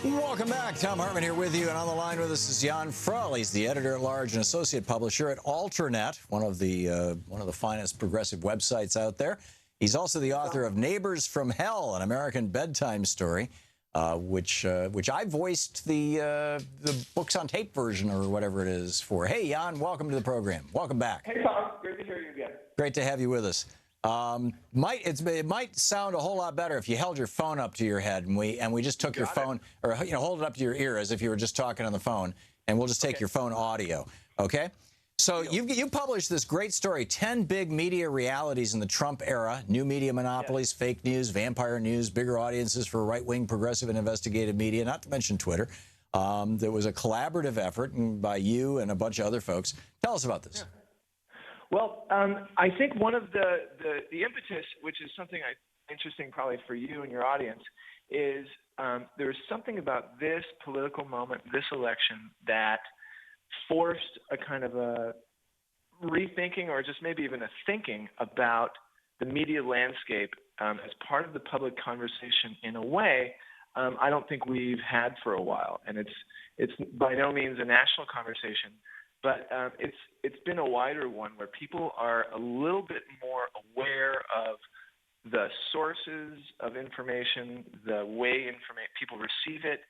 Welcome back. Thom Hartmann here with you, and on the line with us is Jan Frel. He's the editor-at-large and associate publisher at AlterNet, one of the finest progressive websites out there. He's also the author of Neighbors from Hell, an American Bedtime Story, which I voiced the books on tape version or whatever it is for. Hey, Jan, welcome to the program. Welcome back. Hey, Thom. Great to hear you again. Great to have you with us. It might sound a whole lot better if you held your phone up to your head and we just took your phone, or hold it up to your ear as if you were just talking on the phone, and we'll just take your phone audio. Okay? So you published this great story, 10 big media realities in the Trump era, new media monopolies, fake news, vampire news, bigger audiences for right-wing progressive and investigative media, not to mention Twitter. There was a collaborative effort by you and a bunch of other folks. Tell us about this. Yeah. Well, I think one of the impetus, which is something interesting probably for you and your audience, is there's something about this political moment, this election, that forced a kind of a rethinking or just maybe even a thinking about the media landscape as part of the public conversation in a way I don't think we've had for a while. And it's by no means a national conversation, but it's been a wider one where people are a little bit more aware of the sources of information, the way people receive it,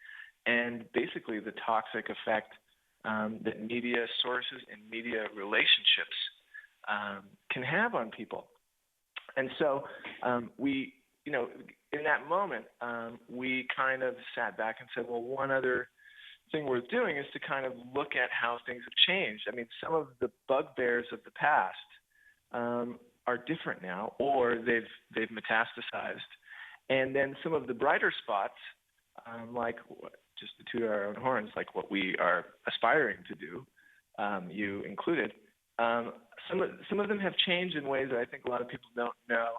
and basically the toxic effect that media sources and media relationships can have on people. And so we, in that moment, we kind of sat back and said, well, one other thing worth doing is to kind of look at how things have changed. I mean, some of the bugbears of the past are different now, or they've metastasized. And then some of the brighter spots, like just to toot our own horns, like what we are aspiring to do, you included, some of them have changed in ways that I think a lot of people don't know.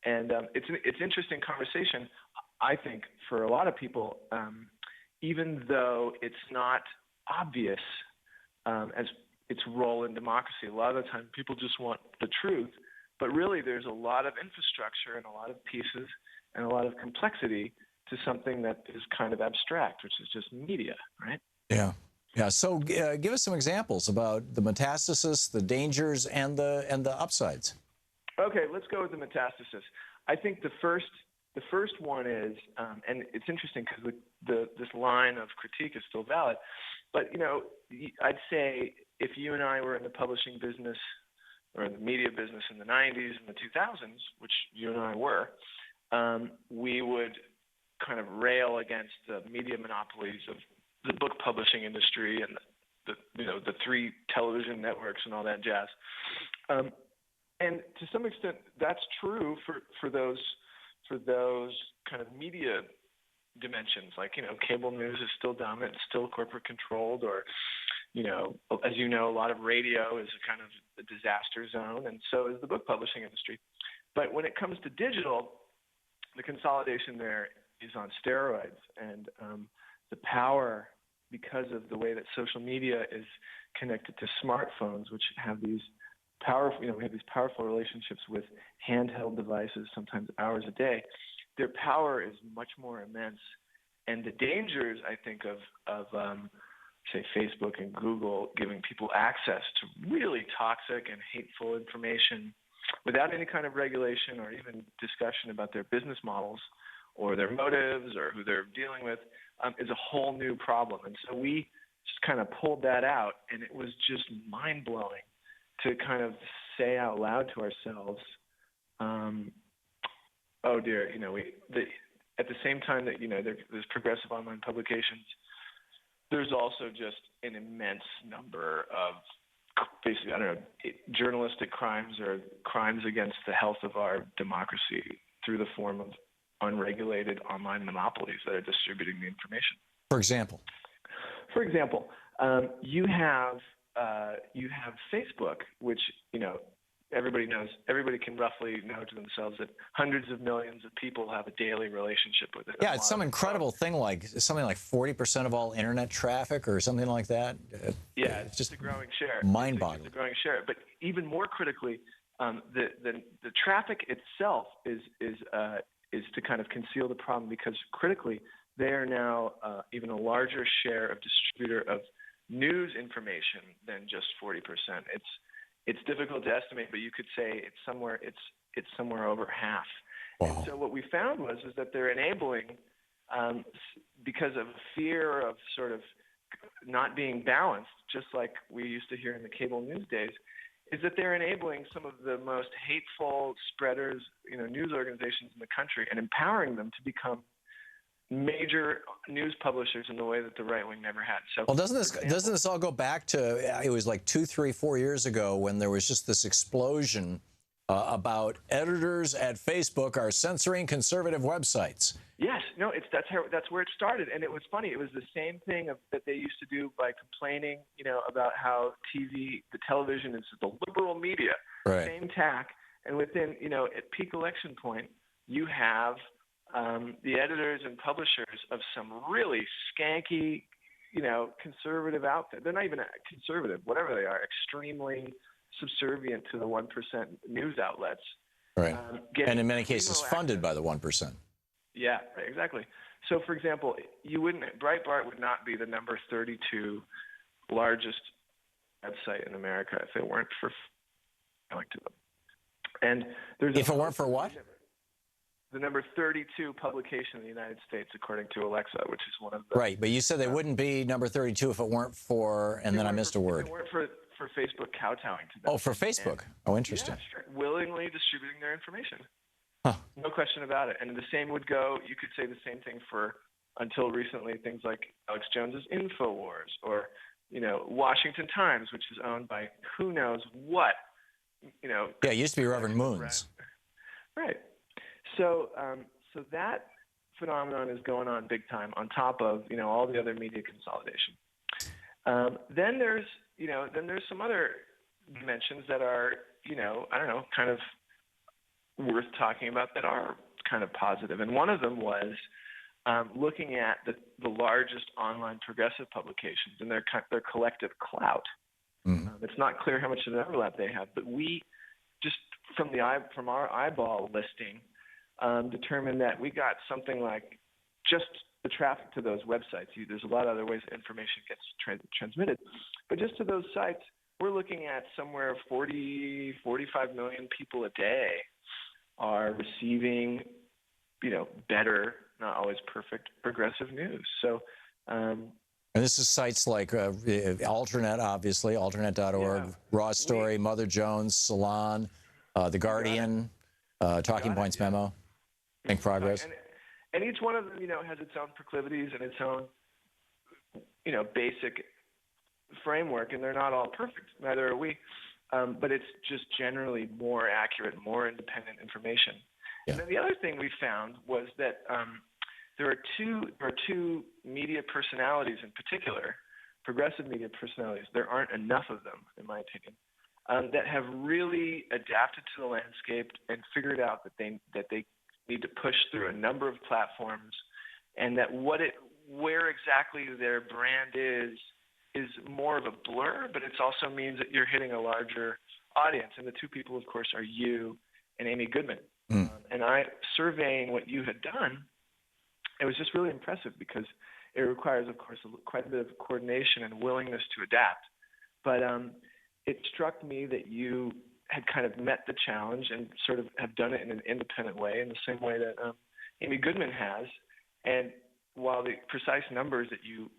And it's interesting conversation, I think, for a lot of people, even though it's not obvious as its role in democracy. A lot of the time people just want the truth, but really there's a lot of infrastructure and a lot of pieces and a lot of complexity to something that is kind of abstract, which is just media, right? Yeah. Yeah. So give us some examples about the metastasis, the dangers, and the upsides. Okay, let's go with the metastasis. I think the first one is, and it's interesting because this line of critique is still valid, but I'd say if you and I were in the publishing business or in the media business in the 90s and the 2000s, which you and I were, we would kind of rail against the media monopolies of the book publishing industry and the three television networks and all that jazz. And to some extent, that's true for those kind of media dimensions. Like, cable news is still dominant, still corporate controlled, or, as you know, a lot of radio is a kind of a disaster zone, and so is the book publishing industry. But when it comes to digital, the consolidation there is on steroids, and the power, because of the way that social media is connected to smartphones, which have these powerful, we have these powerful relationships with handheld devices, sometimes hours a day. Their power is much more immense, and the dangers, I think, of say Facebook and Google giving people access to really toxic and hateful information without any kind of regulation or even discussion about their business models or their motives or who they're dealing with, is a whole new problem. And so we just kind of pulled that out, and it was just mind-blowing to kind of say out loud to ourselves, oh dear, at the same time that, there's progressive online publications, there's also just an immense number of basically, journalistic crimes or crimes against the health of our democracy through the form of unregulated online monopolies that are distributing the information. For example, you have Facebook, which everybody knows. Everybody can roughly know to themselves that hundreds of millions of people have a daily relationship with it. Yeah, it's some incredible thing, like something like 40% of all internet traffic or something like that. Yeah, it's just a growing share. Mind-boggling. It's a growing share. But even more critically, the traffic itself is to kind of conceal the problem, because critically, they are now even a larger share of distributor of news information than just 40%. It's difficult to estimate, but you could say it's somewhere over half. Wow. And so what we found is that they're enabling, because of fear of sort of not being balanced, just like we used to hear in the cable news days, is that they're enabling some of the most hateful spreaders, news organizations in the country, and empowering them to become major news publishers in the way that the right wing never had. So, well, doesn't this all go back to, it was like 2, 3, 4 years ago when there was just this explosion about editors at Facebook are censoring conservative websites? Yes, no, that's where it started, and it was funny. It was the same thing that they used to do by complaining, about how the television is the liberal media. Right. Same tack, and within, at peak election point, you have the editors and publishers of some really skanky, conservative outfit. They're not even conservative, whatever they are, extremely subservient to the 1% news outlets. Right. And in many cases funded by the 1%. Yeah, right, exactly. So, for example, Breitbart would not be the number 32 largest website in America if it weren't for selling to them. And if it weren't for what? The number 32 publication in the United States, according to Alexa, which is one of the... Right, but you said they wouldn't be number 32 if it weren't for, and then I missed a word. If it weren't for Facebook kowtowing to them. Oh, for Facebook. Interesting. Yeah, sure. Willingly distributing their information. Huh. No question about it. And the same would go, you could say the same thing for, until recently, things like Alex Jones's InfoWars or, Washington Times, which is owned by who knows what, Yeah, it used to be Reverend Moons. Right. So that phenomenon is going on big time on top of, all the other media consolidation. Then there's some other dimensions that are, kind of worth talking about that are kind of positive. And one of them was looking at the largest online progressive publications and their collective clout. Mm-hmm. It's not clear how much of an overlap they have, but we just from our eyeball listing determined that we got something like just the traffic to those websites. There's a lot of other ways that information gets transmitted, but just to those sites, we're looking at somewhere 40, 45 million people a day are receiving, better, not always perfect, progressive news. So, and this is sites like AlterNet, obviously, AlterNet.org, yeah. Raw Story, Mother Jones, Salon, The Guardian, Talking Points Memo, Think Progress. And each one of them, has its own proclivities and its own, basic framework, and they're not all perfect. Neither are we. But it's just generally more accurate, more independent information. Yeah. And then the other thing we found was that there are two media personalities in particular, progressive media personalities. There aren't enough of them, in my opinion, that have really adapted to the landscape and figured out that they need to push through a number of platforms, and that where exactly their brand is more of a blur, but it also means that you're hitting a larger audience. And the two people, of course, are you and Amy Goodman. Mm. And surveying what you had done, it was just really impressive because it requires, of course, quite a bit of coordination and willingness to adapt. But it struck me that you had kind of met the challenge and sort of have done it in an independent way, in the same way that Amy Goodman has. And while the precise numbers that you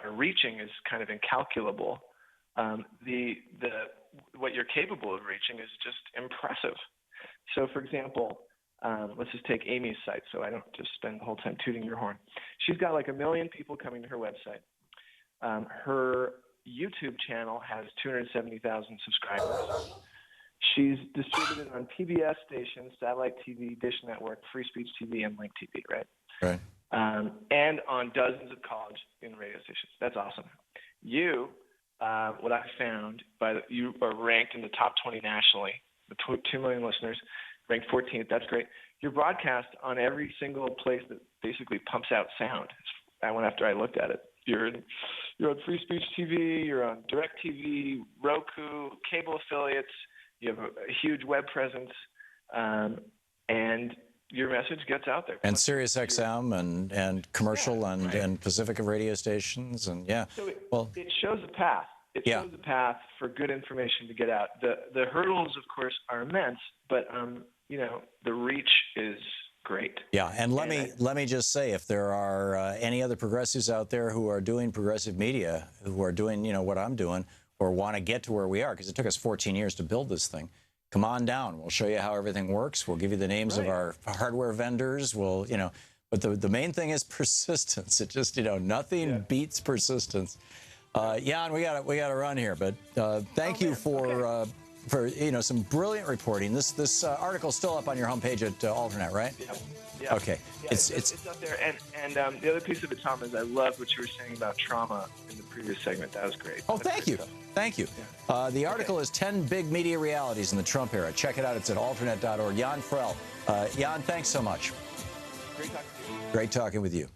are reaching is kind of incalculable, what you're capable of reaching is just impressive. So, for example, let's just take Amy's site, so I don't just spend the whole time tooting your horn. She's got like 1 million people coming to her website. Her YouTube channel has 270,000 subscribers. She's distributed on PBS stations, satellite TV, Dish Network, Free Speech TV, and Link TV, right? Right. And on dozens of college and radio stations. That's awesome. You, what I found, you are ranked in the top 20 nationally, the 2 million listeners, ranked 14th. That's great. You're broadcast on every single place that basically pumps out sound. I went after I looked at it. You're on Free Speech TV. You're on DirecTV, Roku, cable affiliates. You have a huge web presence, and your message gets out there. And Sirius XM and commercial and Pacifica radio stations and So it shows a path. It shows a path for good information to get out. The hurdles, of course, are immense, but the reach is great. Yeah, and let me just say, if there are any other progressives out there who are doing progressive media, who are doing what I'm doing, or want to get to where we are, because it took us 14 years to build this thing. Come on down. We'll show you how everything works. We'll give you the names of our hardware vendors. We'll, but the main thing is persistence. It just, nothing beats persistence. Jan, we got to run here, but thank you for some brilliant reporting. This article's still up on your homepage at AlterNet, right? Yeah. Okay. Yeah, it's up there. And the other piece of it, Thom, is I love what you were saying about trauma in the previous segment. That was great. Oh, thank you. Thank you. Yeah. The article is 10 Big Media Realities in the Trump Era. Check it out. It's at alternet.org. Jan Frel. Jan, thanks so much. Great talking to you. Great talking with you.